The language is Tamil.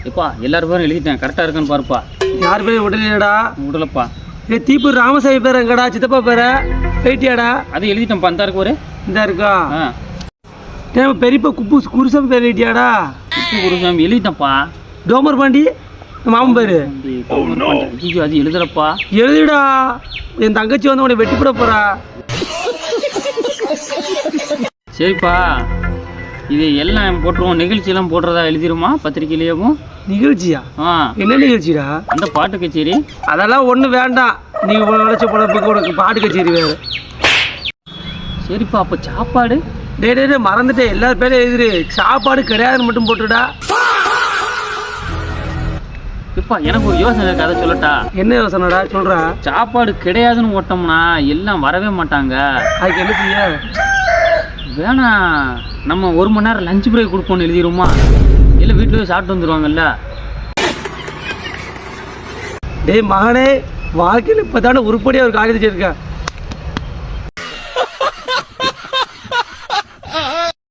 எப்பா எல்லாரும் பேரும் எழுதிட்டேன், கரெக்டாக இருக்கான்னு பாருப்பா. யார் பேர் விடலையாடா? விடலப்பா. தீப்பூர் ராமசாமி பேர் எங்கடா? சித்தப்பா பேரை போயிட்டியாடா? அது எழுதிட்டேன்ப்பா, இந்த இருக்கு ஒரு இந்த இருக்கா? ஆ பெரியப்பா குருசாமி பேர் எழுதியாடா? குருசாமி எழுதிட்டேன்ப்பா. டோமர் பாண்டி மாமன் பேரு ஐயோ அது எழுதுறப்பா. எழுதிடா, என் தங்கச்சி வந்து உன்னை வெட்டி போட போறா. சரிப்பா, இது எல்லாம் போட்டுருவோம். நிகழ்ச்சியெல்லாம் போடுறதா எழுதிருமா பத்திரிக்கையிலேயும்? நிகழ்ச்சியா? என்ன நிகழ்ச்சிடா? அந்த பாட்டு கச்சேரி. அதெல்லாம் ஒன்றும் வேண்டாம், நீ உழைச்ச பொழப்புக்கு உனக்கு பாட்டு கச்சேரி வேறு. சரிப்பா, அப்போ சாப்பாடு? டே மறந்துட்டேன், எல்லாரும் பேரும் எழுதிரு. சாப்பாடு கிடையாதுன்னு மட்டும் போட்டுடா. இப்பா எனக்கு ஒரு யோசனை இருக்கு, அதை சொல்லட்டா? என்ன யோசனைடா? சொல்றா. சாப்பாடு கிடையாதுன்னு ஓட்டோம்னா எல்லாம் வரவே மாட்டாங்க. அதுக்கு என்ன செய்ய? வேணா நம்ம 1 மணி நேரம் லஞ்ச் பிரேக் கொடுப்போம்னு எழுதிடுமா? இல்லை வீட்டில் போய் சாப்பிட்டு வந்துடுவாங்கல்ல. டேய் மகனே, வாழ்க்கையில் இப்போ தானே உருப்படியாக ஒரு காரியத்தை இருக்கேன்.